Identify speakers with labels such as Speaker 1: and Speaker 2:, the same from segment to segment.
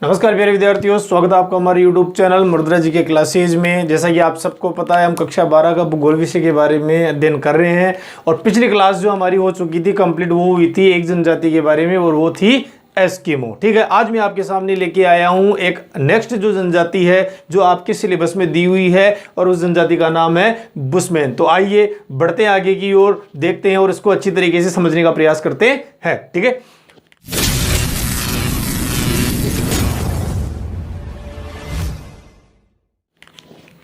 Speaker 1: नमस्कार प्यारे विद्यार्थियों, स्वागत है आपका हमारे YouTube चैनल मुद्रा जी के क्लासेज में। जैसा कि आप सबको पता है, हम कक्षा 12 का भूगोल विषय के बारे में अध्ययन कर रहे हैं और पिछली क्लास जो हमारी हो चुकी थी कंप्लीट, वो हुई थी एक जनजाति के बारे में और वो थी एस्किमो। ठीक है, आज मैं आपके सामने लेके आया हूँ एक नेक्स्ट जो जनजाति है जो आपके सिलेबस में दी हुई है और उस जनजाति का नाम है बुशमैन। तो आइए बढ़ते हैं आगे की ओर, देखते हैं और इसको अच्छी तरीके से समझने का प्रयास करते हैं। ठीक है,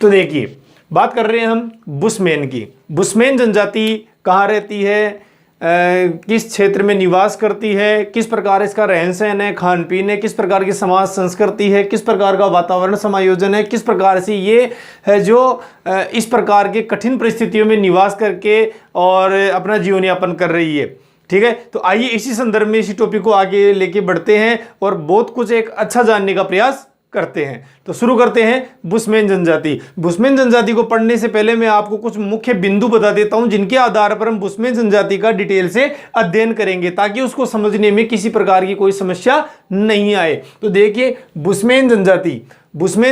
Speaker 1: तो देखिए बात कर रहे हैं हम बुशमैन की। बुशमैन जनजाति कहाँ रहती है, किस क्षेत्र में निवास करती है, किस प्रकार इसका रहन सहन है, खान पीन है, किस प्रकार की समाज संस्कृति है, किस प्रकार का वातावरण समायोजन है, किस प्रकार से ये है जो इस प्रकार के कठिन परिस्थितियों में निवास करके और अपना जीवन यापन कर रही है। ठीक है, तो आइए इसी संदर्भ में इसी टॉपिक को आगे लेके बढ़ते हैं और बहुत कुछ एक अच्छा जानने का प्रयास करते हैं। तो शुरू करते हैं बुशमैन जनजाति। बुशमैन जनजाति को पढ़ने से पहले मैं आपको कुछ मुख्य बिंदु बता देता हूं जिनके आधार पर हम बुशमैन जनजाति का डिटेल से अध्ययन करेंगे ताकि उसको समझने में किसी प्रकार की कोई समस्या नहीं आए। तो देखिए बुशमैन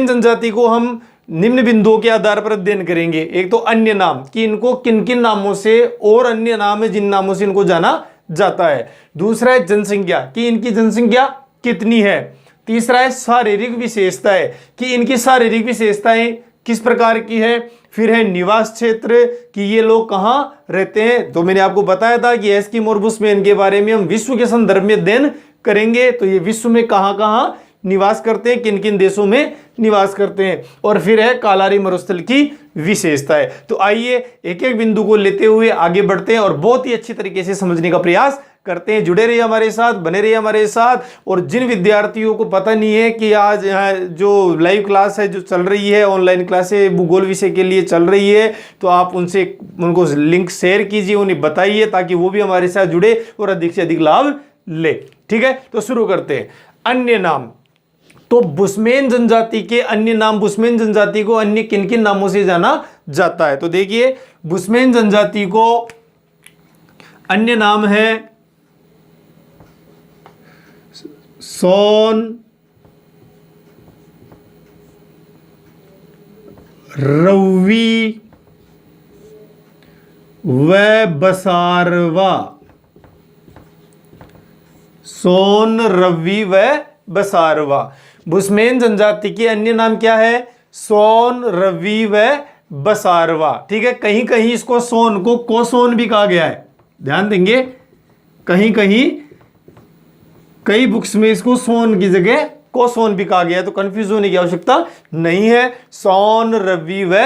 Speaker 1: जनजाति को हम निम्न बिंदुओं के आधार पर अध्ययन करेंगे। एक तो अन्य नाम कि इनको किन किन नामों से और अन्य नाम है जिन नामों से इनको जाना जाता है। दूसरा है जनसंख्या कि इनकी जनसंख्या कितनी है। तीसरा है शारीरिक विशेषताएं कि इनकी शारीरिक विशेषताएं किस प्रकार की है। फिर है निवास क्षेत्र कि ये लोग कहां रहते हैं। तो मैंने आपको बताया था कि एस्किमो और बुशमैन के बारे में हम विश्व के संदर्भ में अध्ययन करेंगे। तो ये विश्व में कहां कहां निवास करते हैं, किन किन देशों में निवास करते हैं। और फिर है कालारी मरुस्थल की विशेषताएं। तो आइए एक एक बिंदु को लेते हुए आगे बढ़ते हैं और बहुत ही अच्छी तरीके से समझने का प्रयास करते हैं। जुड़े रहिए हमारे साथ, बने रहिए हमारे साथ। और जिन विद्यार्थियों को पता नहीं है कि आज यहाँ जो लाइव क्लास है जो चल रही है, ऑनलाइन क्लासें भूगोल विषय के लिए चल रही है, तो आप उनको लिंक शेयर कीजिए, उन्हें बताइए ताकि वो भी हमारे साथ जुड़े और अधिक से अधिक लाभ ले। ठीक है, तो शुरू करते हैं। अन्य नाम, तो बुशमैन जनजाति के अन्य नाम, बुशमैन जनजाति को अन्य किन किन नामों से जाना जाता है। तो देखिए बुशमैन जनजाति को अन्य नाम है सोन रवी व बसारवा। सोन रवि व बसारवा। बुशमैन जनजाति के अन्य नाम क्या है? सोन रवि व बसारवा। ठीक है, कहीं कहीं इसको सोन को कोसोन भी कहा गया है, ध्यान देंगे। कहीं कहीं कई बुक्स में इसको सोन की जगह कोसोन भी कहा गया है, तो कंफ्यूज होने की आवश्यकता नहीं है। सोन रवि व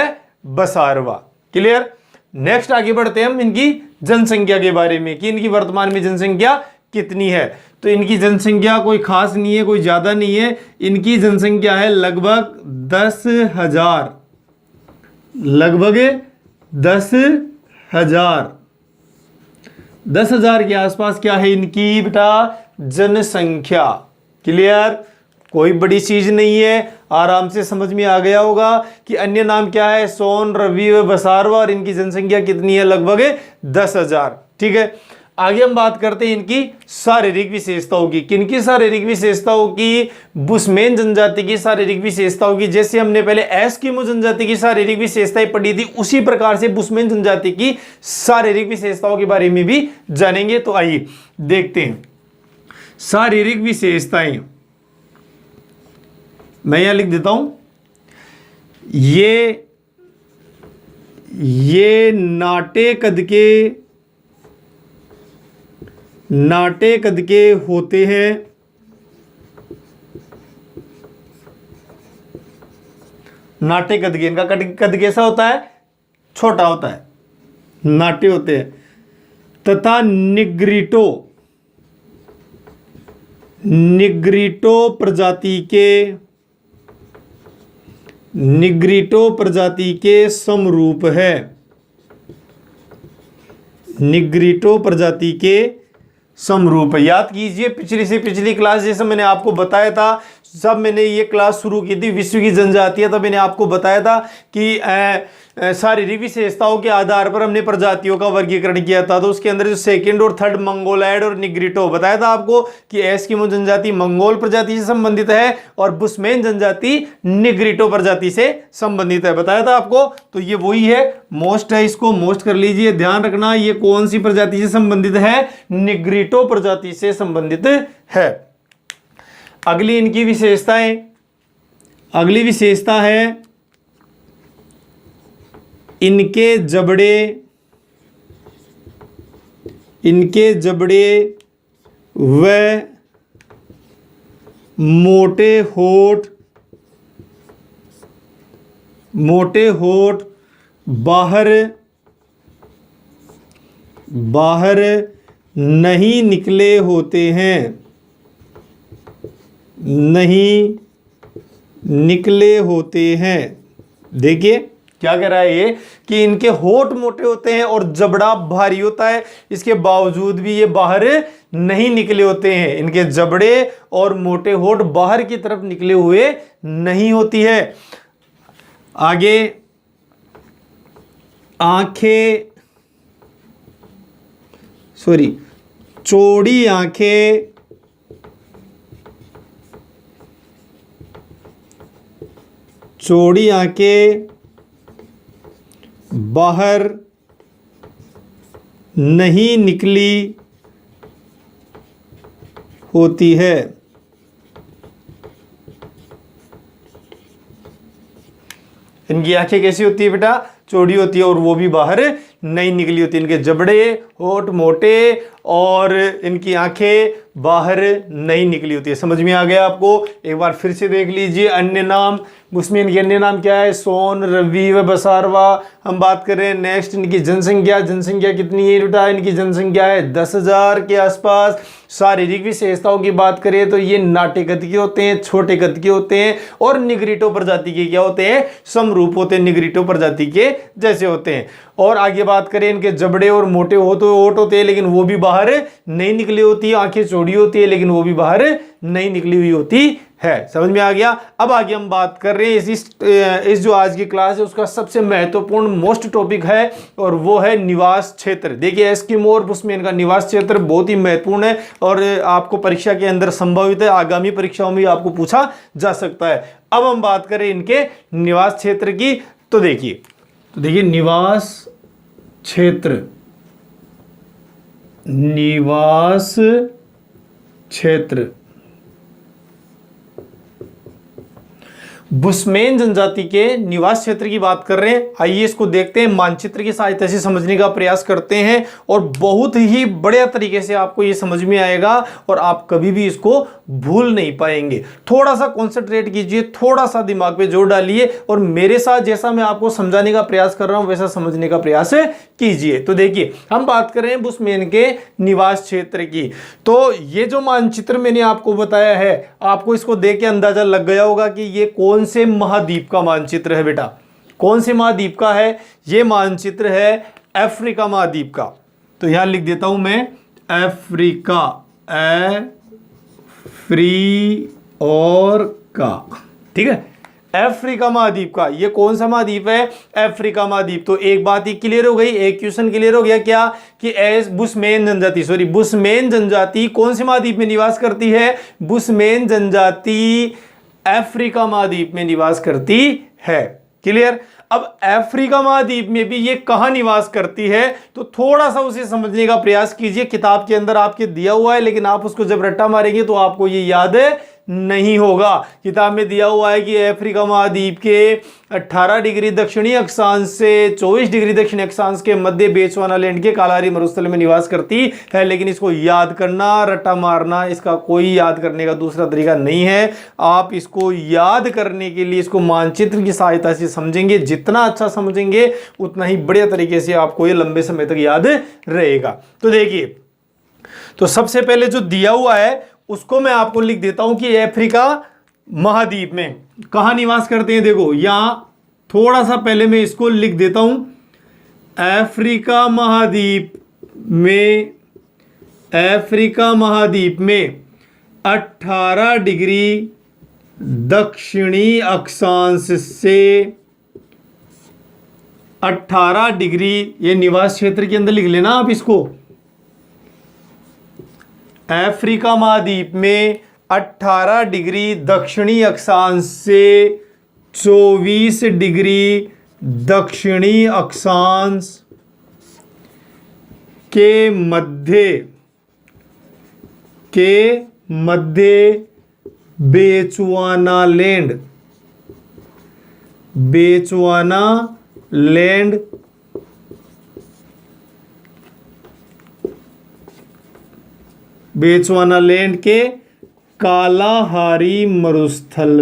Speaker 1: बसारवा, क्लियर। नेक्स्ट आगे बढ़ते हैं हम इनकी जनसंख्या के बारे में कि इनकी वर्तमान में जनसंख्या कितनी है। तो इनकी जनसंख्या कोई खास नहीं है, कोई ज्यादा नहीं है। इनकी जनसंख्या है लगभग 10,000, लगभग 10,000। 10,000 के आसपास क्या है इनकी बेटा जनसंख्या, क्लियर। कोई बड़ी चीज नहीं है, आराम से समझ में आ गया होगा कि अन्य नाम क्या है, सोन रवि व बसारवा, और इनकी जनसंख्या कितनी है, लगभग 10,000। ठीक है, आगे हम बात करते हैं इनकी शारीरिक विशेषताओं की। किनकी शारीरिक विशेषताओं की? बुशमैन जनजाति की शारीरिक विशेषताओं की। जैसे हमने पहले एस्किमो जनजाति की शारीरिक विशेषताएं पढ़ी थी, उसी प्रकार से बुशमैन जनजाति की शारीरिक विशेषताओं के बारे में भी जानेंगे। तो आइए देखते हैं शारीरिक विशेषताएं। मैं यहां लिख देता हूं, ये नाटे कद के होते हैं। नाटे कद के, इनका कद कैसा होता है? छोटा होता है, नाटे होते हैं। तथा निग्रिटो प्रजाति के समरूप है। निग्रिटो प्रजाति के समरूप है। याद कीजिए पिछली क्लास जैसे मैंने आपको बताया था, जब मैंने ये क्लास शुरू की थी विश्व की जनजातियां, तब मैंने आपको बताया था कि शारीरिक विशेषताओं के आधार पर हमने प्रजातियों का वर्गीकरण किया था। तो उसके अंदर जो सेकंड और थर्ड मंगोलायड और निग्रिटो बताया था आपको कि एस्किमो जनजाति मंगोल प्रजाति से संबंधित है और बुशमैन जनजाति निग्रिटो प्रजाति से संबंधित है, बताया था आपको। तो ये वही है, मोस्ट है, इसको मोस्ट कर लीजिए। ध्यान रखना ये कौन सी प्रजाति से संबंधित है, निग्रिटो प्रजाति से संबंधित है। अगली इनकी विशेषताएं, अगली विशेषता है इनके जबड़े व मोटे होठ बाहर नहीं निकले होते हैं, नहीं निकले होते हैं। देखिए क्या कह रहा है ये कि इनके होठ मोटे होते हैं और जबड़ा भारी होता है, इसके बावजूद भी ये बाहर नहीं निकले होते हैं। इनके जबड़े और मोटे होठ बाहर की तरफ निकले हुए नहीं होती है। आगे चौड़ी आंखें बाहर नहीं निकली होती है। इनकी आंखें कैसी होती है बेटा, चौड़ी होती है और वो भी बाहर नहीं निकली होती। इनके जबड़े होठ मोटे और इनकी आंखें बाहर नहीं निकली होती है। समझ में आ गया आपको? एक बार फिर से देख लीजिए। अन्य नाम, उसमें इनके अन्य नाम क्या है, सोन, रवि व बसारवा हम बात कर रहे हैं। नेक्स्ट इनकी जनसंख्या कितनी है बेटा, इनकी जनसंख्या है 10,000 के आसपास। शारीरिक विशेषताओं की बात करें तो ये नाटे कद के होते हैं, छोटे कद के होते हैं और निग्रिटो प्रजाति के क्या होते हैं, समरूप होते हैं, निग्रिटो प्रजाति के जैसे होते हैं। और आगे बात करें इनके जबड़े और मोटे होठ होते हैं लेकिन वो भी बाहर नहीं निकली होती है। आंखें चौड़ी होती है लेकिन वो भी बाहर नहीं निकली हुई होती है। समझ में आ गया? अब आगे हम बात कर रहे हैं इस जो आज की क्लास है उसका सबसे महत्वपूर्ण मोस्ट टॉपिक है और वो है निवास क्षेत्र। देखिए एस्किमो और बुशमैन का निवास क्षेत्र बहुत ही महत्वपूर्ण है और आपको परीक्षा के अंदर संभावित है, आगामी परीक्षाओं में आपको पूछा जा सकता है। अब हम बात करें इनके निवास क्षेत्र की। तो देखिए निवास क्षेत्र बुशमैन जनजाति के निवास क्षेत्र की बात कर रहे हैं। आइए इसको देखते हैं, मानचित्र की सहायता से समझने का प्रयास करते हैं और बहुत ही बढ़िया तरीके से आपको ये समझ में आएगा और आप कभी भी इसको भूल नहीं पाएंगे। थोड़ा सा कॉन्सेंट्रेट कीजिए, थोड़ा सा दिमाग पे जोर डालिए और मेरे साथ जैसा मैं आपको समझाने का प्रयास कर रहा हूं वैसा समझने का प्रयास कीजिए। तो देखिए हम बात कर रहे हैं बुशमैन के निवास क्षेत्र की। तो ये जो मानचित्र मैंने आपको बताया है, आपको इसको देख के अंदाजा लग गया होगा कि ये कौन से महाद्वीप का मानचित्र है बेटा। कौन से महाद्वीप का है? ये मानचित्र है अफ्रीका महाद्वीप का। तो यहां लिख देता हूं मैं अफ्रीका, ठीक है, अफ्रीका महाद्वीप का। ये कौन सा महाद्वीप है? अफ्रीका महाद्वीप। तो एक बात ही क्लियर हो गई, एक क्वेश्चन क्लियर हो गया क्या कि बुशमैन जनजाति कौन से महाद्वीप में निवास करती है? बुशमैन जनजाति अफ्रीका महाद्वीप में निवास करती है। क्लियर? अब अफ्रीका महाद्वीप में भी ये कहां निवास करती है तो थोड़ा सा उसे समझने का प्रयास कीजिए। किताब के अंदर आपके दिया हुआ है लेकिन आप उसको जब रट्टा मारेंगे तो आपको ये याद नहीं होगा। किताब में दिया हुआ है कि अफ्रीका महाद्वीप के 18 डिग्री दक्षिणी अक्षांश से 24 डिग्री दक्षिणी अक्षांश के मध्य बेचवाना लैंड के कालारी मरुस्थल में निवास करती है। लेकिन इसको याद करना, रट्टा मारना, इसका कोई याद करने का दूसरा तरीका नहीं है। आप इसको याद करने के लिए इसको मानचित्र की सहायता से समझेंगे। जितना अच्छा समझेंगे उतना ही बढ़िया तरीके से आपको ये लंबे समय तक याद रहेगा। तो देखिए, तो सबसे पहले जो दिया हुआ है उसको मैं आपको लिख देता हूं कि अफ्रीका महाद्वीप में कहां निवास करते हैं। देखो यहां थोड़ा सा पहले मैं इसको लिख देता हूं, अफ्रीका महाद्वीप में 18 डिग्री दक्षिणी अक्षांश से 18 डिग्री, ये निवास क्षेत्र के अंदर लिख लेना आप इसको। अफ्रीका महाद्वीप में 18 डिग्री दक्षिणी अक्षांश से 24 डिग्री दक्षिणी अक्षांश के मध्य बेचुआनालैंड के कालाहारी मरुस्थल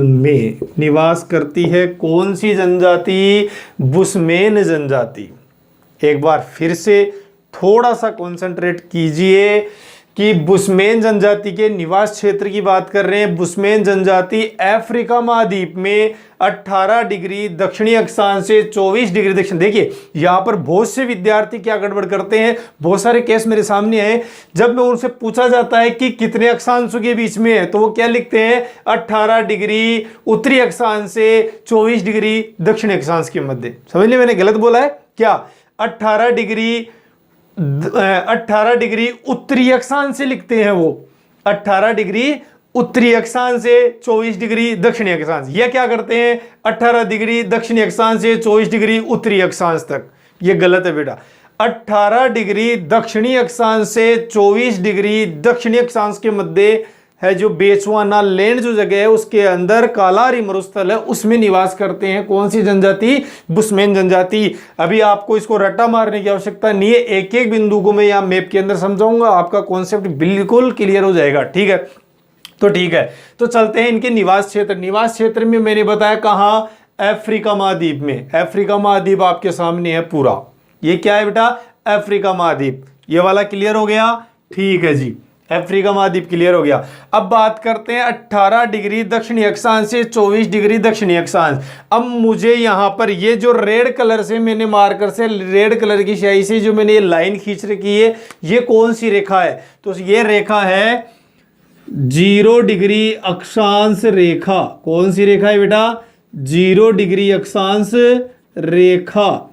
Speaker 1: में निवास करती है कौन सी जनजाति? बुशमैन जनजाति। एक बार फिर से थोड़ा सा कंसंट्रेट कीजिए कि बुशमैन जनजाति के निवास क्षेत्र की बात कर रहे हैं। बुशमैन जनजाति अफ्रीका महाद्वीप में 18 डिग्री दक्षिणी अक्षांश से 24 डिग्री दक्षिण। देखिए यहाँ पर बहुत से विद्यार्थी क्या गड़बड़ करते हैं, बहुत सारे केस मेरे सामने आए। जब मैं उनसे पूछा जाता है कि कितने अक्षांशों के बीच में है, तो वो क्या लिखते हैं? 18 डिग्री उत्तरी अक्षांश से 24 डिग्री दक्षिणी अक्षांश के मध्य। समझ लिया मैंने गलत बोला है क्या? 18 डिग्री उत्तरी अक्षांश से लिखते हैं वो, 18 डिग्री उत्तरी अक्षांश से 24 डिग्री दक्षिणी अक्षांश। ये क्या करते हैं? 18 डिग्री दक्षिणी अक्षांश से 24 डिग्री उत्तरी अक्षांश तक। ये गलत है बेटा। 18 डिग्री दक्षिणी अक्षांश से 24 डिग्री दक्षिणी अक्षांश के मध्य है जो बेचुआनालैंड जो जगह है, उसके अंदर कालाहारी मरुस्थल है, उसमें निवास करते हैं कौन सी जनजाति? बुशमैन जनजाति। अभी आपको इसको रट्टा मारने की आवश्यकता नहीं है, एक एक बिंदु को मैं यहाँ मैप के अंदर समझाऊंगा, आपका कॉन्सेप्ट बिल्कुल क्लियर हो जाएगा। ठीक है, तो ठीक है, तो चलते हैं इनके निवास क्षेत्र। निवास क्षेत्र में मैंने बताया कहाँ? अफ्रीका महाद्वीप में। अफ्रीका महाद्वीप आपके सामने है पूरा। ये क्या है बेटा? अफ्रीका महाद्वीप। ये वाला क्लियर हो गया? ठीक है जी, अफ्रीका महाद्वीप क्लियर हो गया। अब बात करते हैं 18 डिग्री दक्षिणी अक्षांश से 24 डिग्री दक्षिणी अक्षांश। अब मुझे यहां पर ये जो रेड कलर से मैंने मार्कर से, रेड कलर की स्याही से जो मैंने ये लाइन खींच रखी है, ये कौन सी रेखा है? तो ये रेखा है 0 डिग्री अक्षांश रेखा। कौन सी रेखा है बेटा? 0 डिग्री अक्षांश रेखा।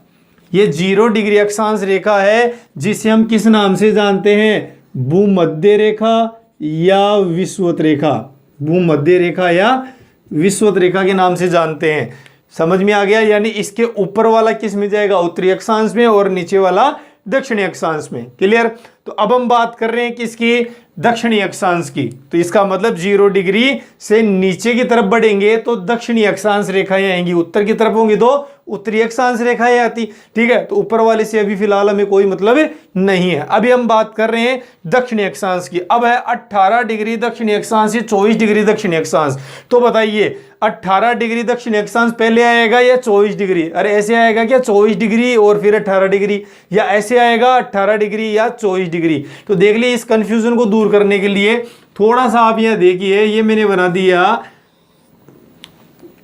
Speaker 1: ये 0 डिग्री अक्षांश रेखा है जिसे हम किस नाम से जानते हैं? भूमध्य रेखा या विषुवत रेखा। भूमध्य रेखा या विषुवत रेखा के नाम से जानते हैं। समझ में आ गया? यानी इसके ऊपर वाला किस में जाएगा? उत्तरी अक्षांश में, और नीचे वाला दक्षिणी अक्षांश में। क्लियर? तो अब हम बात कर रहे हैं किसकी? दक्षिणी अक्षांश की। तो इसका मतलब 0 डिग्री से नीचे की तरफ बढ़ेंगे तो दक्षिणी अक्षांश रेखाएं आएंगी, उत्तर की तरफ होंगी तो उत्तरी अक्षांश रेखाएं आती। ठीक है, तो ऊपर वाले से अभी फिलहाल हमें कोई मतलब नहीं है। अभी हम बात कर रहे हैं दक्षिणी अक्षांश की। अब है 18 डिग्री दक्षिणी अक्षांश से 24 डिग्री दक्षिणी अक्षांश। तो बताइए 18 डिग्री दक्षिणी अक्षांश पहले आएगा या 24 डिग्री? अरे ऐसे आएगा क्या? 24 डिग्री और फिर 18 डिग्री, या ऐसे आएगा 18 डिग्री या 24 डिग्री? तो देख लिए, इस कंफ्यूजन को दूर करने के लिए थोड़ा सा आप यह देखिए, ये मैंने बना दिया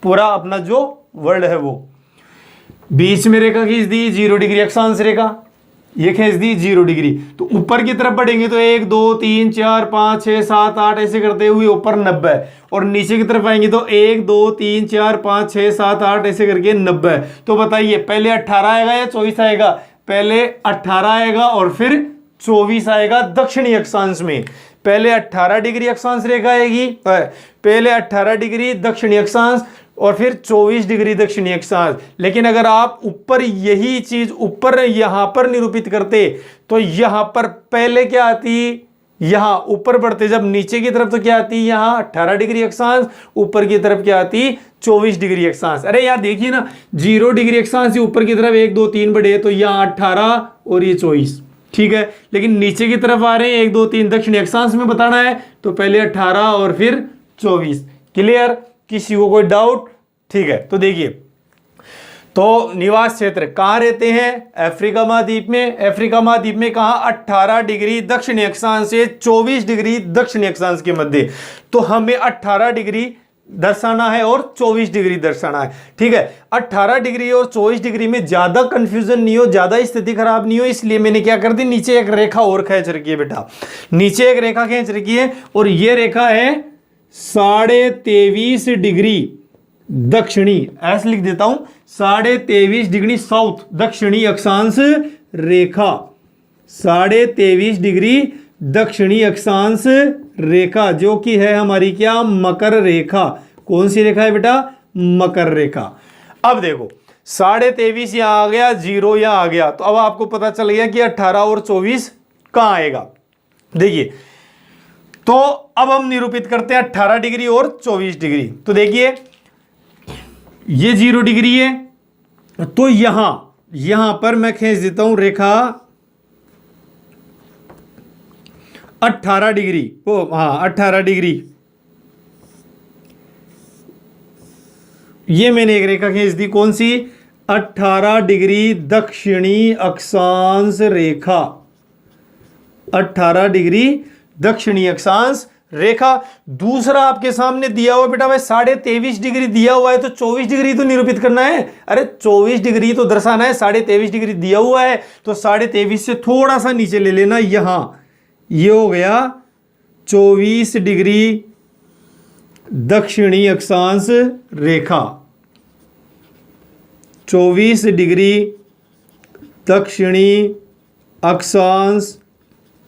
Speaker 1: पूरा अपना जो वर्ड है, वो बीच में रेखा खींच दी 0 डिग्री अक्षांश रेखा, ये खींच दी 0 डिग्री। तो ऊपर की तरफ बढ़ेंगे तो 1 2 3 4 5 6 7 8 ऐसे करते हुए ऊपर 90, और नीचे की तरफ आएंगे तो 1 2 3 4 5 6 7 8 ऐसे करके 90। तो बताइए पहले 18 आएगा या 24 आएगा? पहले 18 आएगा और फिर 24 आएगा दक्षिणी अक्षांश में। पहले 18 डिग्री अक्षांश रेखा आएगी, पहले 18 डिग्री दक्षिणी अक्षांश और फिर 24 डिग्री दक्षिणी अक्षांश। लेकिन अगर आप ऊपर यही चीज ऊपर यहां पर निरूपित करते तो यहां पर पहले क्या आती? यहां ऊपर बढ़ते जब नीचे की तरफ तो क्या आती? यहां 18 डिग्री अक्षांश, ऊपर की तरफ क्या आती? 24 डिग्री अक्षांश। अरे यार देखिए ना, 0 डिग्री अक्षांश से ऊपर की तरफ 1 2 3 बढ़े तो यहां 18 और ये 24। ठीक है, लेकिन नीचे की तरफ आ रहे हैं 1 2 3 दक्षिणी अक्षांश में बताना है तो पहले 18 और फिर 24। क्लियर? किसी को कोई डाउट? ठीक है, तो देखिए, तो निवास क्षेत्र कहाँ रहते हैं? अफ्रीका महाद्वीप में। अफ्रीका महाद्वीप में कहाँ? 18 डिग्री दक्षिणी अक्षांश से 24 डिग्री दक्षिणी अक्षांश के मध्य। तो हमें 18 डिग्री दर्शाना है और 24 डिग्री दर्शाना है। ठीक है, 18 डिग्री और 24 डिग्री में ज्यादा कंफ्यूजन नहीं हो, ज्यादा स्थिति खराब नहीं हो, इसलिए मैंने क्या कर दी, नीचे एक रेखा और खींच रखी है बेटा, नीचे एक रेखा खींच रखी है और ये रेखा है 23.5 डिग्री दक्षिणी, ऐसे लिख देता हूं 23.5 डिग्री साउथ दक्षिणी अक्षांश रेखा, 23.5 डिग्री दक्षिणी अक्षांश रेखा, जो कि है हमारी क्या, मकर रेखा। कौन सी रेखा है बेटा, मकर रेखा। अब देखो 23.5 यहां आ गया, 0 यहां आ गया, तो अब आपको पता चल गया कि 18 और 24 कहां आएगा। देखिए, तो अब हम निरूपित करते हैं 18 डिग्री और 24 डिग्री। तो देखिए ये 0 डिग्री है, तो यहां पर मैं खींच देता हूं रेखा 18 डिग्री, ओ हाँ 18 डिग्री, ये मैंने एक रेखा खींच दी, कौन सी, 18 डिग्री दक्षिणी अक्षांश रेखा, 18 डिग्री दक्षिणी अक्षांश रेखा। दूसरा आपके सामने दिया हुआ बेटा भाई 23.5 डिग्री दिया हुआ है, तो 24 डिग्री तो निरूपित करना है, अरे 24 डिग्री तो दर्शाना है, 23.5 डिग्री दिया हुआ है, तो 23.5 से थोड़ा सा नीचे ले लेना, यहां ये हो गया 24 डिग्री दक्षिणी अक्षांश रेखा, 24 डिग्री दक्षिणी अक्षांश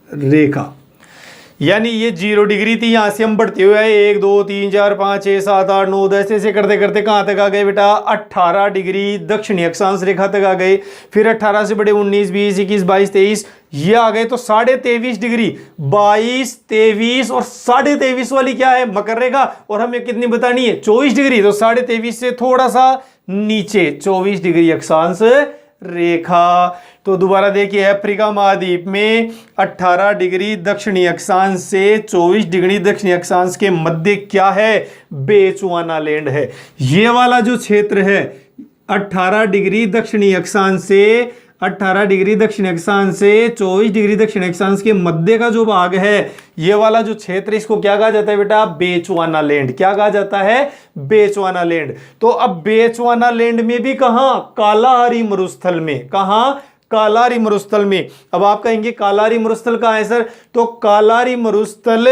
Speaker 1: रेखा, यानी ये 0 डिग्री थी, यहां से हम बढ़ते हुए आए 1 2 3 4 5 6 7 8 9 10 ऐसे करते करते कहां तक आ गए बेटा, 18 डिग्री दक्षिणी अक्षांश रेखा तक आ गए। फिर 18 से बड़े 19 20 21 22 23 ये आ गए, तो 23.5 डिग्री, 22 23 और 23.5 वाली क्या है, मकर रेखा, और हमें कितनी बतानी है, 24 डिग्री, तो 23.5 से थोड़ा सा नीचे 24 डिग्री अक्षांश रेखा। तो दोबारा देखिए, अफ्रीका महाद्वीप में 18 डिग्री दक्षिणी अक्षांश से 24 डिग्री दक्षिणी अक्षांश के मध्य क्या है, बेचुआना लैंड है। ये वाला जो क्षेत्र है 18 डिग्री दक्षिणी अक्षांश से 18 डिग्री दक्षिण अक्षांश से 24 डिग्री दक्षिण अक्षांश के मध्य का जो भाग है, ये वाला जो क्षेत्र, इसको क्या कहा जाता है बेटा, बेचुआना लैंड। क्या कहा जाता है, बेचुआना लैंड। तो अब बेचुआना लैंड में भी कहां, कालाहारी मरुस्थल में, कहां, कालाहारी मरुस्थल में। अब आप कहेंगे कालाहारी मरुस्थल कहां है सर, तो कालाहारी मरुस्थल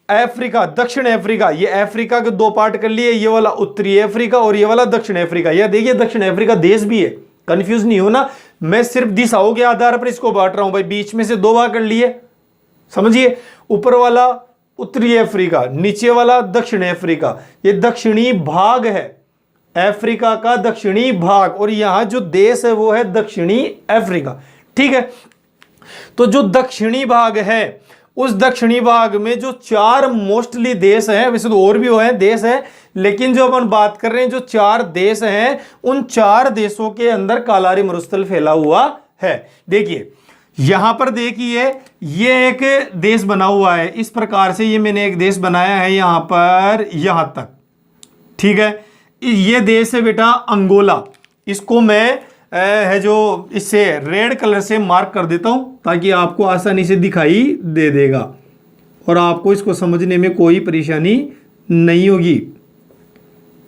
Speaker 1: अफ्रीका, दक्षिण अफ्रीका, ये अफ्रीका के दो पार्ट कर लिए, ये वाला उत्तरी अफ्रीका और ये वाला दक्षिण अफ्रीका। यह देखिए दक्षिण अफ्रीका देश भी है, कंफ्यूज नहीं हो ना, मैं सिर्फ दिशाओं के आधार पर इसको बांट रहा हूं भाई, बीच में से दो भाग कर लिए, समझिए, ऊपर वाला उत्तरी अफ्रीका, नीचे वाला दक्षिण अफ्रीका, ये दक्षिणी भाग है अफ्रीका का, दक्षिणी भाग, और यहां जो देश है वो है दक्षिणी अफ्रीका। ठीक है, तो जो दक्षिणी भाग है, उस दक्षिणी भाग में जो 4 मोस्टली देश हैं, वैसे तो और भी है देश है, लेकिन जो अपन बात कर रहे हैं जो 4 देश हैं, उन 4 देशों के अंदर कालाहारी मरुस्थल फैला हुआ है। देखिए यहां पर देखिए, ये एक देश बना हुआ है इस प्रकार से, ये मैंने एक देश बनाया है यहां पर, यहां तक, ठीक है। ये देश है बेटा अंगोला, इसको मैं है जो इससे रेड कलर से मार्क कर देता हूं ताकि आपको आसानी से दिखाई दे देगा और आपको इसको समझने में कोई परेशानी नहीं होगी।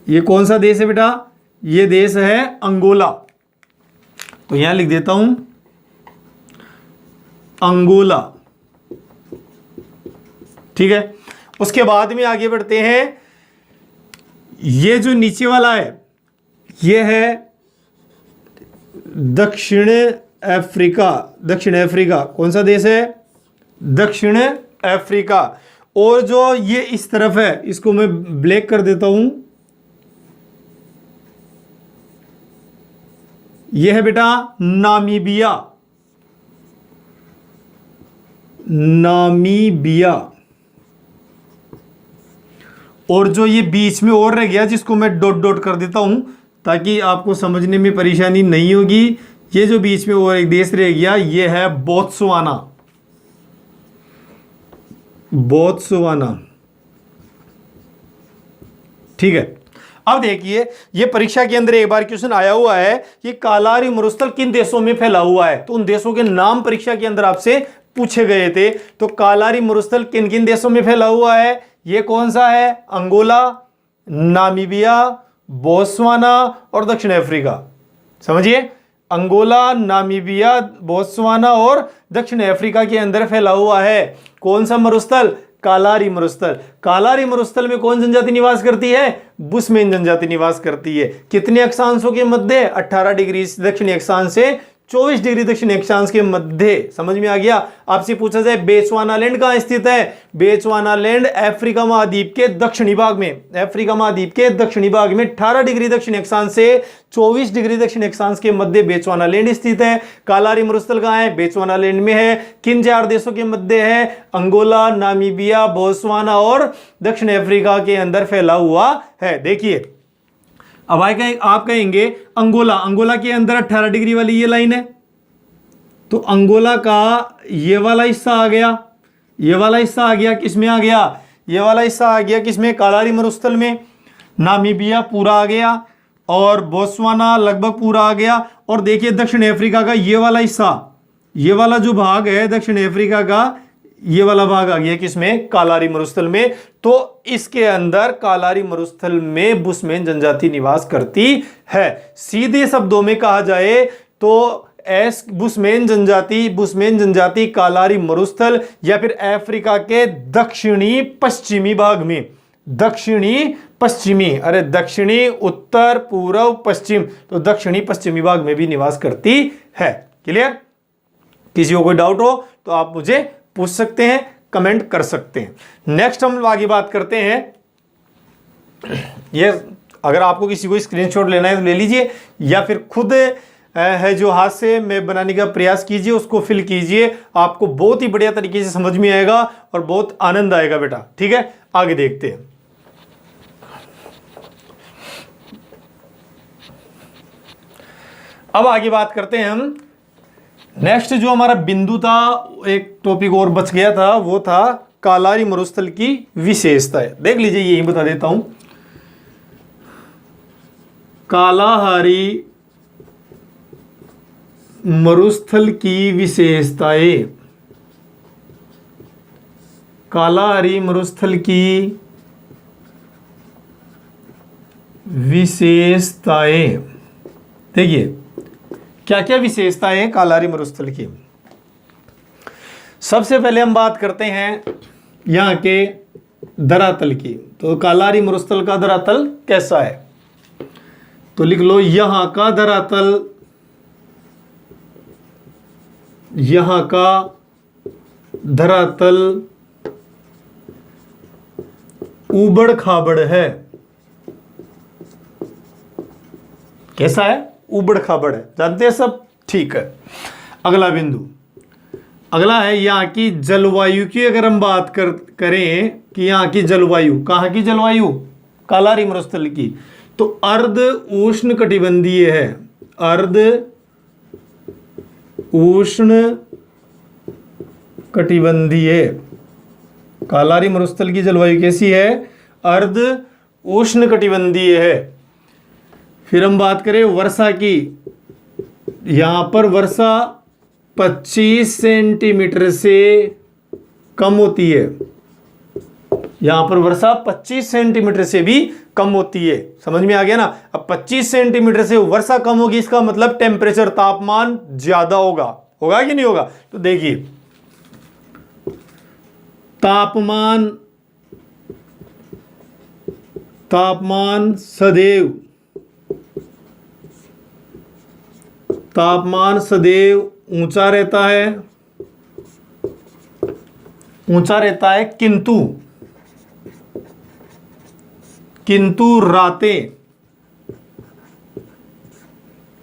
Speaker 1: ये कौन सा देश है बेटा, ये देश है अंगोला, तो यहां लिख देता हूं अंगोला, ठीक है। उसके बाद में आगे बढ़ते हैं, ये जो नीचे वाला है ये है दक्षिण अफ्रीका। दक्षिण अफ्रीका कौन सा देश है, दक्षिण अफ्रीका। और जो ये इस तरफ है, इसको मैं ब्लैक कर देता हूं, यह है बेटा नामीबिया, नामीबिया। और जो ये बीच में और रह गया, जिसको मैं डॉट डॉट कर देता हूं ताकि आपको समझने में परेशानी नहीं होगी, ये जो बीच में और एक देश रह गया, ये है बोत्सवाना, बोत्सवाना, ठीक है। अब देखिए, ये परीक्षा के अंदर एक बार क्वेश्चन आया हुआ है कि कालाहारी मरुस्थल किन देशों में फैला हुआ है, तो उन देशों के नाम परीक्षा के अंदर आपसे पूछे गए थे। तो कालाहारी मरुस्थल किन किन देशों में फैला हुआ है, ये कौन सा है, अंगोला, नामीबिया, बोत्सवाना और दक्षिण अफ्रीका। समझिए, अंगोला, नामीबिया, बोत्सवाना और दक्षिण अफ्रीका के अंदर फैला हुआ है कौन सा मरुस्थल? कालारी मरुस्थल। कालारी मरुस्थल में कौन जनजाति निवास करती है? बुशमैन जनजाति निवास करती है। कितने अक्षांशों के मध्य? 18 डिग्री दक्षिणी अक्षांश से 24 डिग्री दक्षिणी अक्षांश के मध्य। समझ में आ गया? आपसे पूछा जाए बेचवानालैंड कहां स्थित है? बेचवानालैंड अफ्रीका महाद्वीप के दक्षिणी भाग में, अफ्रीका महाद्वीप के दक्षिणी भाग में 18 डिग्री दक्षिणी अक्षांश से 24 डिग्री दक्षिणी अक्षांश के मध्य बेचवानालैंड स्थित है। कालारी मरुस्थल कहां है? बेचवानालैंड में है। किन 4 देशों के मध्य है? अंगोला, नामीबिया, बोत्सवाना और दक्षिण अफ्रीका के अंदर फैला हुआ है। देखिए, अब आप कहेंगे अंगोला, अंगोला के अंदर 18 डिग्री वाली ये लाइन है, तो अंगोला का ये वाला हिस्सा आ गया, ये वाला हिस्सा आ गया, किसमें आ गया? ये वाला हिस्सा आ गया किसमें? कालारी मरुस्थल में। नामीबिया पूरा आ गया और बोत्सवाना लगभग पूरा आ गया। और देखिए दक्षिण अफ्रीका का ये वाला हिस्सा, ये वाला जो भाग है दक्षिण अफ्रीका का, ये वाला भाग आ गया किसमें? कालारी मरुस्थल में। तो इसके अंदर कालारी मरुस्थल में बुशमैन जनजाति निवास करती है। सीधे शब्दों में कहा जाए तो बुशमैन जनजाति कालारी मरुस्थल या फिर अफ्रीका के दक्षिणी पश्चिमी भाग में, दक्षिणी पश्चिमी, अरे दक्षिणी, उत्तर, पूर्व, पश्चिम, तो दक्षिणी पश्चिमी भाग में भी निवास करती है। क्लियर? किसी को कोई डाउट हो तो आप मुझे पूछ सकते हैं, कमेंट कर सकते हैं। नेक्स्ट हम आगे बात करते हैं। ये अगर आपको किसी को स्क्रीनशॉट लेना है तो ले लीजिए, या फिर खुद है जो हाथ से मैं बनाने का प्रयास कीजिए, उसको फिल कीजिए। आपको बहुत ही बढ़िया तरीके से समझ में आएगा और बहुत आनंद आएगा बेटा। ठीक है, आगे देखते हैं। अब आगे बात करते हैं हम। नेक्स्ट जो हमारा बिंदु था, एक टॉपिक और बच गया था, वो था कालारी मरुस्थल की विशेषताएं। देख लीजिए, यही बता देता हूं। कालाहारी मरुस्थल की विशेषताएं, कालाहारी मरुस्थल की विशेषताएं। देखिए क्या क्या विशेषताएं हैं कालारी मरुस्थल की। सबसे पहले हम बात करते हैं यहाँ के धरातल की। तो कालारी मरुस्थल का धरातल कैसा है? तो लिख लो, यहाँ का धरातल, यहाँ का धरातल ऊबड़ खाबड़ है। कैसा है? ऊबड़ खाबड़ है। जानते हैं सब? ठीक है। अगला बिंदु, अगला है यहाँ की जलवायु की। अगर हम बात करें कि यहाँ की जलवायु, कहाँ की जलवायु? कालारी मरुस्थल की। तो अर्ध उष्ण कटिबंधीय है, अर्ध उष्ण कटिबंधीय। कालारी मरुस्थल की जलवायु कैसी है? अर्ध उष्ण कटिबंधीय है। फिर हम बात करें वर्षा की। यहां पर वर्षा 25 सेंटीमीटर से कम होती है। यहां पर वर्षा 25 सेंटीमीटर से भी कम होती है। समझ में आ गया ना? अब 25 सेंटीमीटर से वर्षा कम होगी, इसका मतलब टेम्परेचर, तापमान ज्यादा होगा। होगा कि नहीं होगा? तो देखिए, तापमान सदैव ऊंचा रहता है,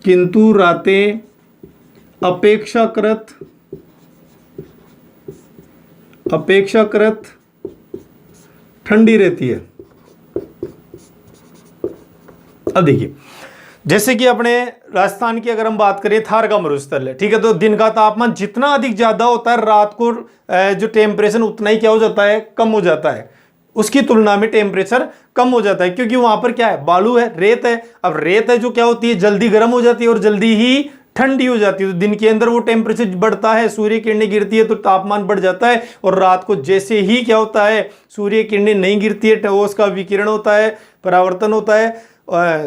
Speaker 1: किंतु रातें अपेक्षाकृत ठंडी रहती है। अब देखिए, जैसे कि अपने राजस्थान की अगर हम बात करें, थार का मरुस्थल है, ठीक है। तो दिन का तापमान जितना अधिक ज्यादा होता है, रात को जो टेम्परेचर उतना ही क्या हो जाता है? कम हो जाता है। उसकी तुलना में टेम्परेचर कम हो जाता है, क्योंकि वहां पर क्या है? बालू है, रेत है। अब रेत है जो क्या होती है? जल्दी गर्म हो जाती है और जल्दी ही ठंडी हो जाती है। तो दिन के अंदर वो टेम्परेचर बढ़ता है, सूर्य किरणें गिरती है तो तापमान बढ़ जाता है, और रात को जैसे ही क्या होता है? सूर्य किरणें नहीं गिरती है तो उसका विकिरण होता है, परावर्तन होता है,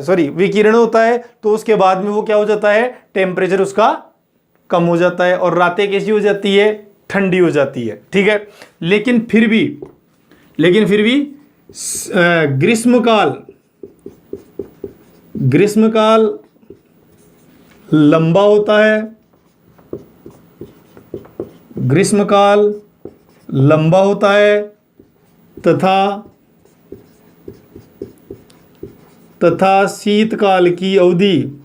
Speaker 1: सॉरी विकिरण होता है, तो उसके बाद में वो क्या हो जाता है, टेम्परेचर उसका कम हो जाता है और रातें कैसी हो जाती है, ठंडी हो जाती है। ठीक है, लेकिन फिर भी ग्रीष्मकाल लंबा होता है, ग्रीष्मकाल लंबा होता है तथा शीतकाल की अवधि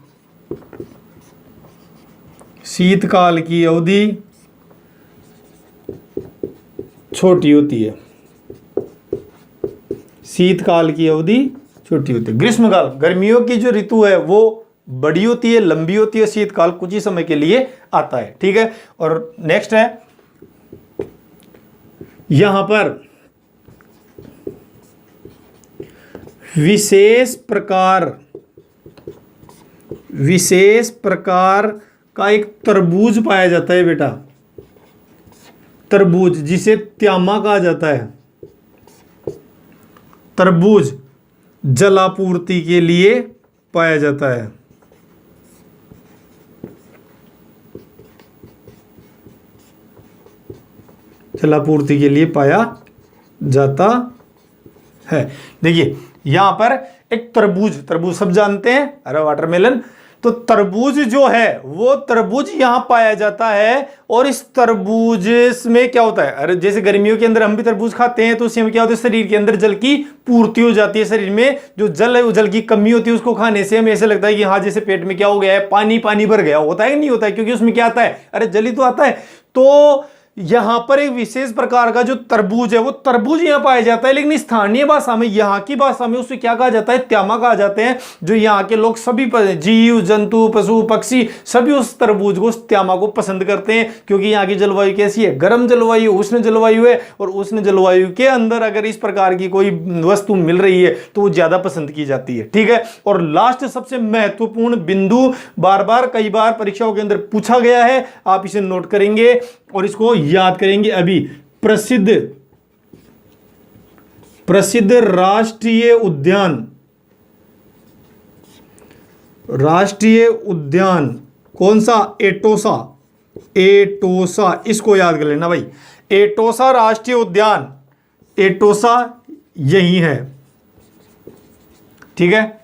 Speaker 1: छोटी होती है। शीतकाल की अवधि छोटी होती है। ग्रीष्मकाल गर्मियों की जो ऋतु है वो बड़ी होती है, लंबी होती है, शीतकाल कुछ ही समय के लिए आता है। ठीक है, और नेक्स्ट है यहां पर विशेष प्रकार का एक तरबूज पाया जाता है बेटा, तरबूज जिसे त्यामा कहा जाता है। तरबूज जलापूर्ति के लिए पाया जाता है। जलापूर्ति के लिए पाया जाता है। देखिए यहां पर एक तरबूज सब जानते हैं, अरे वाटरमेलन, तो तरबूज जो है वो तरबूज यहां पाया जाता है। और इस तरबूज में क्या होता है, अरे जैसे गर्मियों के अंदर हम भी तरबूज खाते हैं तो उससे क्या होता है, शरीर के अंदर जल की पूर्ति हो जाती है। शरीर में जो जल है वो जल की कमी होती है, उसको खाने से हमें ऐसा लगता है कि हाँ जैसे पेट में क्या हो गया है, पानी भर गया, होता है कि नहीं होता है, क्योंकि उसमें क्या आता है, अरे जल ही तो आता है। तो यहां पर एक विशेष प्रकार का जो तरबूज है वो तरबूज यहां पाया जाता है, लेकिन स्थानीय भाषा में, यहां की भाषा में उसे क्या कहा जाता है, त्यामा कहा जाते हैं। जो यहां के लोग सभी जीव जंतु पशु पक्षी सभी उस तरबूज को, उस त्यामा को पसंद करते हैं, क्योंकि यहाँ की जलवायु कैसी है, गर्म जलवायु, उष्ण जलवायु है। और उष्ण जलवायु के अंदर अगर इस प्रकार की कोई वस्तु मिल रही है तो वो ज्यादा पसंद की जाती है। ठीक है, और लास्ट सबसे महत्वपूर्ण बिंदु, कई बार परीक्षाओं के अंदर पूछा गया है, आप इसे नोट करेंगे और इसको याद करेंगे। अभी प्रसिद्ध राष्ट्रीय उद्यान कौन सा, एटोसा, इसको याद कर लेना भाई। एटोसा राष्ट्रीय उद्यान, एटोसा यही है। ठीक है,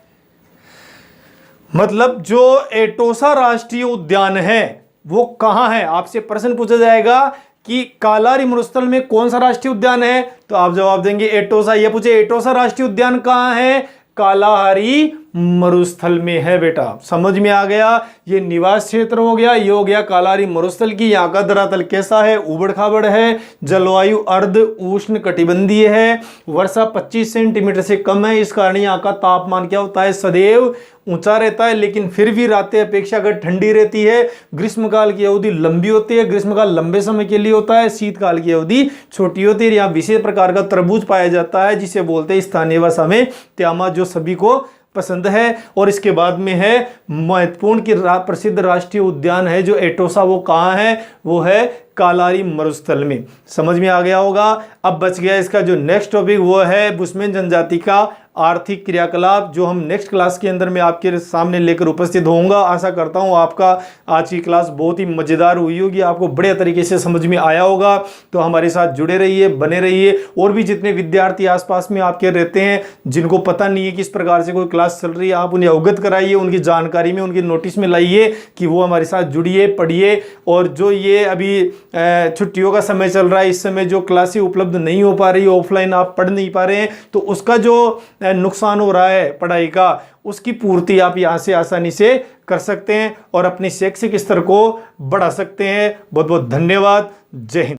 Speaker 1: मतलब जो एटोसा राष्ट्रीय उद्यान है वो कहां है, आपसे प्रश्न पूछा जाएगा कि कालारी मरुस्थल में कौन सा राष्ट्रीय उद्यान है, तो आप जवाब देंगे एटोसा। ये पूछे एटोसा राष्ट्रीय उद्यान कहां है, कालाहारी मरुस्थल में है बेटा। समझ में आ गया, ये निवास क्षेत्र हो गया, ये हो गया कालाहारी मरुस्थल की। यहाँ का धरातल कैसा है, उबड़ खाबड़ है, जलवायु अर्ध उष्ण कटिबंधीय है, वर्षा 25 सेंटीमीटर से कम है, इस कारण यहाँ का तापमान क्या होता है, सदैव ऊंचा रहता है, लेकिन फिर भी रातें अपेक्षाकृत ठंडी रहती है। ग्रीष्मकाल की अवधि लंबी होती है, ग्रीष्मकाल लंबे समय के लिए होता है, शीतकाल की अवधि छोटी होती है। यहाँ विशेष प्रकार का तरबूज पाया जाता है जिसे बोलते हैं स्थानीय भाषा में त्यामा, जो सभी को पसंद है। और इसके बाद में है महत्वपूर्ण की प्रसिद्ध राष्ट्रीय उद्यान है जो एटोसा, वो कहाँ है, वो है कालारी मरुस्थल में। समझ में आ गया होगा। अब बच गया इसका जो नेक्स्ट टॉपिक, वो है बुशमैन जनजाति का आर्थिक क्रियाकलाप, जो हम नेक्स्ट क्लास के अंदर में आपके सामने लेकर उपस्थित होऊंगा। आशा करता हूं आपका आज की क्लास बहुत ही मजेदार हुई होगी, आपको बढ़िया तरीके से समझ में आया होगा। तो हमारे साथ जुड़े रहिए, बने रहिए। और भी जितने विद्यार्थी आसपास में आपके रहते हैं जिनको पता नहीं है किस प्रकार से कोई क्लास चल रही है, आप उन्हें अवगत कराइए, उनकी जानकारी में, उनकी नोटिस में लाइए कि वो हमारे साथ जुड़िए, पढ़िए। और जो ये अभी छुट्टियों का समय चल रहा है, इस समय जो क्लासें उपलब्ध नहीं हो पा रही, ऑफलाइन आप पढ़ नहीं पा रहे हैं, तो उसका जो नुकसान हो रहा है पढ़ाई का, उसकी पूर्ति आप यहाँ से आसानी से कर सकते हैं और अपने शैक्षिक स्तर को बढ़ा सकते हैं। बहुत बहुत धन्यवाद। जय हिंद।